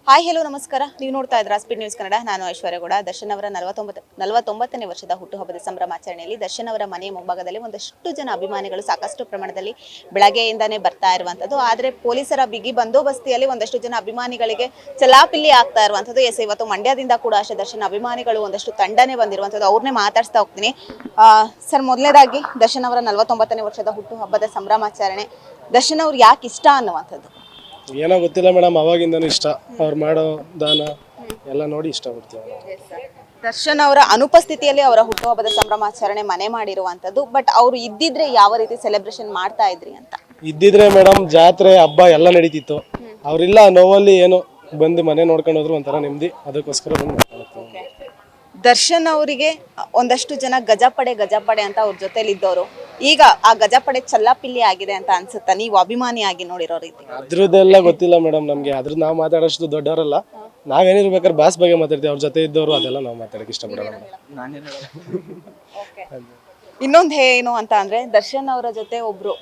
Hi hello ನಮಸ್ಕಾರ. ನೀವು ನೋಡ್ತಾ ಇದ್ದೀರಾ ಸ್ಪೀಡ್ ನ್ಯೂಸ್ ಕನ್ನಡ. ನಾನು ಐಶ್ವರ್ಯಗೌಡ. ದರ್ಶನ್ ಅವರ 49ನೇ ವರ್ಷದ ಹುಟ್ಟುಹಬ್ಬದ ಸಂಭ್ರಮಾಚರಣೆಯಲ್ಲಿ ದರ್ಶನ್ ಅವರ ಮನೆಯ ಮುಂಭಾಗದಲ್ಲಿ ಒಂದಷ್ಟು ಜನ ಅಭಿಮಾನಿಗಳು ಸಾಕಷ್ಟು ಪ್ರಮಾಣದಲ್ಲಿ ಬೆಳಗ್ಗೆಯಿಂದಾನೇ ಬರ್ತಾ ಇರುವಂತದ್ದು. ಆದರೆ ಪೊಲೀಸರ ಬಿಗಿ ಬಂದೋಬಸ್ತಿಯಲ್ಲಿ ಒಂದಷ್ಟು ಜನ ಅಭಿಮಾನಿಗಳಿಗೆ ಚಲಾಪಿಲ್ಲಿ ಆಗ್ತಾ ಇರುವಂತದ್ದು. ಎಸ್, ಇವತ್ತು ಮಂಡ್ಯದಿಂದ ಕೂಡ ಅಷ್ಟೇ ದರ್ಶನ್ ಅಭಿಮಾನಿಗಳು ಒಂದಷ್ಟು ತಂಡನೆ ಬಂದಿರುವಂತದ್ದು. ಅವ್ರನ್ನೇ ಮಾತಾಡ್ಸ್ತಾ ಹೋಗ್ತೀನಿ. ಸರ್, ಮೊದಲನೇದಾಗಿ ದರ್ಶನ್ ಅವರ 49ನೇ ವರ್ಷದ ಹುಟ್ಟುಹಬ್ಬದ ಸಂಭ್ರಮಾಚರಣೆ ದರ್ಶನ್ ಅವ್ರು ಯಾಕೆ ಇಷ್ಟ ಅನ್ನುವಂಥದ್ದು? ಏನೋ ಗೊತ್ತಿಲ್ಲ ಮೇಡಮ್, ಅವಾಗಿಂದನೂ ಇಷ್ಟ. ಅವ್ರು ಮಾಡೋ ದಾನ ಎಲ್ಲ ನೋಡಿ ಇಷ್ಟ ಪಡ್ತೀವಿ. ದರ್ಶನ್ ಅವರ ಅನುಪಸ್ಥಿತಿಯಲ್ಲಿ ಅವರ ಹುಟ್ಟುಹಬ್ಬದ ಸಂಭ್ರಮಾಚರಣೆ ಮನೆ ಮಾಡಿರುವಂತದ್ದು. ಬಟ್ ಅವರು ಇದ್ದಿದ್ರೆ ಯಾವ ರೀತಿ ಸೆಲೆಬ್ರೇಷನ್ ಮಾಡ್ತಾ ಇದ್ರಿ ಅಂತ? ಇದ್ದಿದ್ರೆ ಮೇಡಮ್ ಜಾತ್ರೆ ಹಬ್ಬ ಎಲ್ಲ ನಡೀತಿತ್ತು. ಅವ್ರಿಲ್ಲ, ನೋವಲ್ಲಿ ಏನು ಬಂದು ಮನೆ ನೋಡ್ಕೊಂಡು ಹೋದ್ರು ಒಂಥರ ನೆಮ್ಮದಿ. ಅದಕ್ಕೋಸ್ಕರ ಬಂದು ಮಾಡ್ಕೊಂಡು. ದರ್ಶನ್ ಅವರಿಗೆ ಒಂದಷ್ಟು ಜನ ಗಜಪಡೆ ಅಂತ ಅವ್ರ ಜೊತೆಲಿ ಇದ್ದವರು ಈಗ ಆ ಗಜಪಡೆ ಚಲ್ಲಾಪಿಲ್ಲಿ ಆಗಿದೆ ಅಂತ ಅನ್ಸುತ್ತಾ, ನೀವು ಅಭಿಮಾನಿಯಾಗಿ ನೋಡಿರೋ ರೀತಿ? ಅದ್ರದ್ದೆಲ್ಲ ಗೊತ್ತಿಲ್ಲ ಮೇಡಮ್ ನಮ್ಗೆ. ಅದ್ರದ್ದು ನಾವು ಮಾತಾಡೋಷ್ಟು ದೊಡ್ಡವರಲ್ಲ. ನಾವೇನಿರ್ಬೇಕಾದ್ರೆ ಬಾಸ್ ಬಗ್ಗೆ ಮಾತಾಡ್ತೀವಿ. ಅವ್ರ ಜೊತೆ ಇದ್ದವರು ಅದೆಲ್ಲ ನಾವು ಮಾತಾಡಕ್ಕೆ ಇಷ್ಟಪಡೋಣ. ಇನ್ನೊಂದು ಏನು ಅಂತ ಅಂದ್ರೆ, ದರ್ಶನ್ ಅವರ ಜೊತೆ ಒಬ್ರು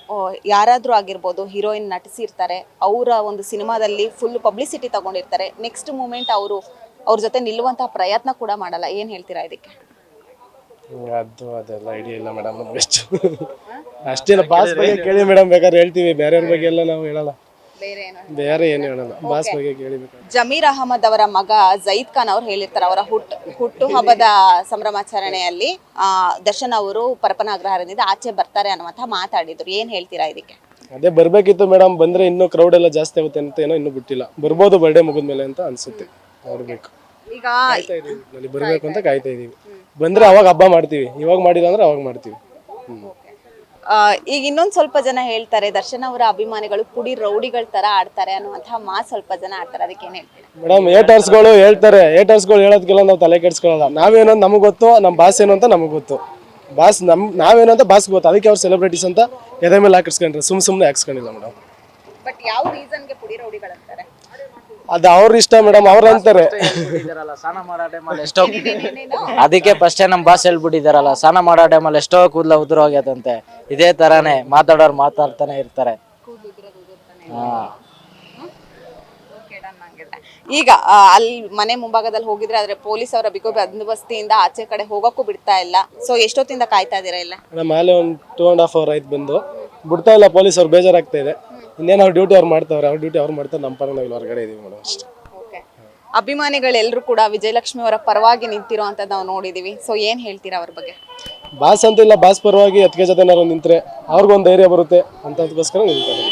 ಯಾರಾದ್ರೂ ಆಗಿರ್ಬೋದು, ಹೀರೋಯಿನ್ ನಟಿಸಿರ್ತಾರೆ. ಅವರ ಒಂದು ಸಿನಿಮಾದಲ್ಲಿ ಫುಲ್ ಪಬ್ಲಿಸಿಟಿ ತಗೊಂಡಿರ್ತಾರೆ. ನೆಕ್ಸ್ಟ್ ಮೂಮೆಂಟ್ ಅವ್ರ ಜೊತೆ ನಿಲ್ಲುವಂತಹ ಪ್ರಯತ್ನ ಕೂಡ ಮಾಡಲ್ಲ. ಏನ್ ಹೇಳ್ತೀರಾ ಇದಕ್ಕೆ? ಅದೆಲ್ಲ ಐಡಿಯಾ ಇಲ್ಲ ಮೇಡಮ್ ನಮ್ಗೆ. ಅಷ್ಟೇನ ಬಾಸ್ ಬಗ್ಗೆ ಕೇಳಿ ಮೇಡಮ್, ಬೇಕಾದ್ರೆ ಹೇಳ್ತೀವಿ. ಬೇರೆಯವ್ರ ಬಗ್ಗೆ ಎಲ್ಲ ನಾವು ಹೇಳಲ್ಲ. ಬೇರೆ ಏನು ಹೇಳಲ್ಲ, ಬಾಸ್ ಬಗ್ಗೆ ಕೇಳಿಬೇಕು. ಜಮೀರ್ ಅಹಮದ್ ಅವರ ಮಗ ಜೈದ್ ಖಾನ್ ಅವ್ರು ಹೇಳಿರ್ತಾರೆ, ಅವರ ಹುಟ್ಟುಹಬ್ಬದ ಸಂಭ್ರಮಾಚರಣೆಯಲ್ಲಿ ದರ್ಶನ್ ಅವರು ಪರಪನ ಅಗ್ರಹಾರದಿಂದ ಆಚೆ ಬರ್ತಾರೆ ಅನ್ನುವಂತ ಮಾತಾಡಿದ್ರು. ಏನ್ ಹೇಳ್ತೀರಾ ಇದಕ್ಕೆ? ಅದೇ ಬರ್ಬೇಕಿತ್ತು ಮೇಡಮ್, ಬಂದ್ರೆ ಇನ್ನೂ ಕ್ರೌಡ್ ಎಲ್ಲ ಜಾಸ್ತಿ ಆಗುತ್ತೆ ಅಂತ ಏನೋ ಇನ್ನೂ ಬಿಟ್ಟಿಲ್ಲ. ಬರ್ಬೋದು ಬರ್ಡೇ ಮುಗಿದ್ಮೇಲೆ ಅಂತ ಅನ್ಸುತ್ತೆ. ನೋಡ್ಬೇಕು. ಈಗ ಬರ್ಬೇಕು ಅಂತ ಕಾಯ್ತಾ ಇದೀವಿ. ಬಂದ್ರೆ ಅವಾಗ ಹಬ್ಬ ಮಾಡ್ತೀವಿ, ಇವಾಗ ಮಾಡಿಲ್ಲ ಅಂದ್ರೆ ಅವಾಗ ಮಾಡ್ತೀವಿ. ಈಗ ಇನ್ನೊಂದ್ ಸ್ವಲ್ಪ ಜನ ಹೇಳ್ತಾರೆ, ದರ್ಶನ್ ಅವರ ಅಭಿಮಾನಿಗಳು ಪುಡಿ ರೌಡಿಗಳ ತರ ಆಡ್ತಾರೆ ಅನ್ನುವಂತಹ ಮಾತು ಸ್ವಲ್ಪ ಜನ ಆಡ್ತಾರೆ. ಅದಕ್ಕೆ ಏನ್ ಹೇಳ್ತೀರಾ? ಮೇಡಮ್, ಏಟರ್ಸ್ಗಳು ಹೇಳ್ತಾರೆ. ಏಟರ್ಸ್ಗಳು ಹೇಳೋದಕ್ಕೆಲ್ಲ ನಾವು ತಲೆ ಕೆಡ್ಸ್ಕೊಳ್ಳಲ್ಲ. ನಾವೇನೋ ನಮಗ್ ಗೊತ್ತು, ನಮ್ಮ ಬಾಸ್ ಏನು ಅಂತ ನಮಗ್ ಗೊತ್ತು. ಬಾಸ್ ನಾವೇನು ಅಂತ ಬಾಸ್ ಗೊತ್ತು. ಅದಕ್ಕೆ ಅವ್ರು ಸೆಲೆಬ್ರಿಟೀಸ್ ಅಂತ ಎದೆ ಮೇಲೆ ಹಾಕಿಸ್ಕೊಂಡ್ರೆ ಸುಮ್ಮನೆ ಹಾಕ್ಸ್ಕೊಂಡಿಲ್ಲ ಮೇಡಮ್. ಬಟ್ ಯಾವ ರೀಸನ್ಗೆ ಪುಡಿ ರೌಡಿಗಳಂತಾರೆ? ಅದು ಅವ್ರ ಇಷ್ಟ ಮೇಡಮ್, ಅವ್ರ ಅಂತಾರೆ. ಅದಕ್ಕೆ ಫಸ್ಟ್ ನಮ್ ಬಾಸ್ ಹೇಳ್ಬಿಟ್ಟಿದಾರಲ್ಲ, ಸ್ನಾನ ಮಾಡೋ ಟೈಮಲ್ಲಿ ಎಷ್ಟೋ ಕೂದಲ ಉದುರು ಹೋಗ್ಯದಂತೆ. ಇದೇ ತರಾನೇ ಮಾತಾಡೋರು ಮಾತಾಡ್ತಾನೆ ಇರ್ತಾರೆ. ಈಗ ಅಲ್ಲಿ ಮನೆ ಮುಂಭಾಗದಲ್ಲಿ ಹೋಗಿದ್ರೆ, ಆದ್ರೆ ಪೊಲೀಸ್ ಅವರ ಬಿಗು ಬಂದೋಬಸ್ತಿಯಿಂದ ಆಚೆ ಕಡೆ ಹೋಗಕ್ಕೂ ಬಿಡ್ತಾ ಇಲ್ಲ. ಸೊ ಎಷ್ಟೊತ್ತಿಂದ ಕಾಯ್ತಾ ಇದೀರಾ ಇಲ್ಲ? ಮೇಡಮ್, ಅಲ್ಲಿ ಒಂದು 2.5 hour ಆಯ್ತು ಬಂದು. ಬಿಡ್ತಾ ಇಲ್ಲ ಪೊಲೀಸ್ ಅವ್ರು. ಬೇಜಾರಾಗ್ತಾ ಇದೆ. ಇನ್ನೇನು ಅವ್ರ ಡ್ಯೂಟಿ ಅವ್ರು ಮಾಡ್ತಾವ್ರೆ. ಅವ್ರ ಡ್ಯೂಟಿ ಅವ್ರು ಮಾಡ್ತಾರೆ. ನಮ್ಮ ಪರ ನಾವು ಹೊರಗಡೆ ಇದೀವಿ ಮೇಡಮ್ ಅಷ್ಟೇ. ಅಭಿಮಾನಿಗಳೆಲ್ಲರೂ ಕೂಡ ವಿಜಯಲಕ್ಷ್ಮಿ ಅವರ ಪರವಾಗಿ ನಿಂತಿರೋ ಅಂತ ನಾವು ನೋಡಿದೀವಿ. ಸೊ ಏನ್ ಹೇಳ್ತೀರಾ ಅವ್ರ ಬಗ್ಗೆ? ಬಾಸ್ ಅಂತ ಇಲ್ಲ, ಬಾಸ್ ಪರವಾಗಿ ಅದಕ್ಕೆ ಜೊತೆನಾರು ನಿಂತ್ರೆ ಅವ್ರಿಗೊಂದು ಧೈರ್ಯ ಬರುತ್ತೆ ಅಂತ ಅದಕ್ಕೋಸ್ಕರ ನಿಂತಾರೆ.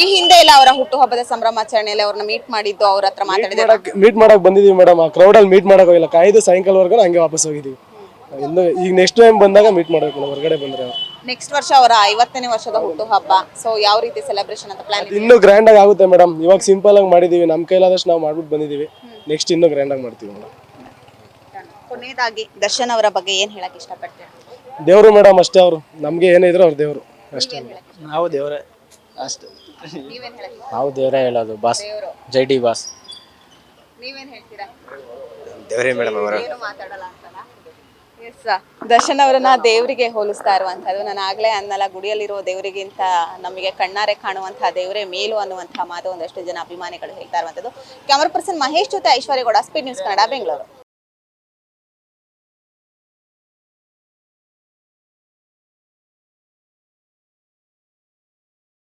ಈ ಹಿಂದೆ ಇಲ್ಲ ಅವರ ಹುಟ್ಟುಹಬ್ಬದ ಸಂಭ್ರಮಾಚರಣೆಯಲ್ಲಿ ಅವ್ರನ್ನ ಮೀಟ್ ಮಾಡಿದ್ದು, ಅವ್ರ ಹತ್ರ ಮಾತಾಡಿದ್ರೆ? ಮೀಟ್ ಮಾಡಕ್ ಬಂದಿದೀವಿ ಮೇಡಮ್. ಆ ಕ್ರೌಡಲ್ಲಿ ಮೀಟ್ ಮಾಡಕ್ ಹೋಗಿಲ್ಲ. ಕಾಯ್ದು ಸಾಯಂಕಾಲವರೆಗೂ ಹಂಗೆ ವಾಪಸ್ ಹೋಗಿದೀವಿ. ಇನ್ನು ಈಗ ನೆಕ್ಸ್ಟ್ ಟೈಮ್ ಬಂದಾಗ ಮೀಟ್ ಮಾಡಬೇಕು ಹೊರಗಡೆ ಬಂದ್ರೆ. ನೆಕ್ಸ್ಟ್ ವರ್ಷ ಅವರ 50ನೇ ವರ್ಷದ ಹುಟ್ಟುಹಬ್ಬ. ಸೊ ಯಾವ ರೀತಿ ಸೆಲೆಬ್ರೇಷನ್ ಅಂತ ಪ್ಲಾನ್? ಇನ್ನೂ ಗ್ರ್ಯಾಂಡ್ ಆಗಿ ಆಗುತ್ತೆ ಮೇಡಮ್. ಇವಾಗ ಸಿಂಪಲ್ ಆಗಿ ಮಾಡಿದೀವಿ, ನಮ್ಮ ಕೈಲಾದಷ್ಟು ನಾವು ಮಾಡ್ಬಿಟ್ಟು ಬಂದಿದೀವಿ. ನೆಕ್ಸ್ಟ್ ಇನ್ನೂ ಗ್ರ್ಯಾಂಡ್ ಆಗಿ ಮಾಡ್ತೀವಿ ಮೇಡಮ್. ಕೊನೆಯದಾಗಿ ದರ್ಶನ್ ಅವರ ಬಗ್ಗೆ ಏನ್ ಹೇಳಕ್ ಇಷ್ಟಪಡ್ತೀರಾ? ದೇವ್ರು ಮೇಡಮ್ ಅಷ್ಟೇ. ಅವರು ನಮ್ಗೆ ಏನೇ ಇದ್ರು ಅವ್ರ ದೇವ್ರು ಅಷ್ಟೇ. ನಾವು ದೇವ್ರೆ ಅಷ್ಟೇ. ನಾವು ದೇವ್ರೇ ಹೇಳೋದು. ಬಾಸ್ ಜೈ ಡಿ ಬಾಸ್. ನೀವೇನ್ ಹೇಳ್ತೀರಾ? ದೇವ್ರೇ ಮೇಡಮ್ ಅವರ. ದರ್ಶನ್ ಅವರನ್ನ ದೇವರಿಗೆ ಹೋಲಿಸ್ತಾ ಇರುವಂತದ್ದು. ನಾನು ಆಗ್ಲೇ ಅನ್ನಲ್ಲ, ಗುಡಿಯಲ್ಲಿರುವ ದೇವರಿಗಿಂತ ನಮಗೆ ಕಣ್ಣಾರೆ ಕಾಣುವಂತಹ ದೇವರೇ ಮೇಲು ಅನ್ನುವಂತಹ ಮಾತು ಒಂದಷ್ಟು ಜನ ಅಭಿಮಾನಿಗಳು ಹೇಳ್ತಾ ಇರುವಂತದ್ದು. ಕ್ಯಾಮರಾ ಪರ್ಸನ್ ಮಹೇಶ್ ಜೊತೆ ಐಶ್ವರ್ಯಗೌಡ, ಸ್ಪೀಡ್ ನ್ಯೂಸ್ ಕನ್ನಡ, ಬೆಂಗಳೂರು.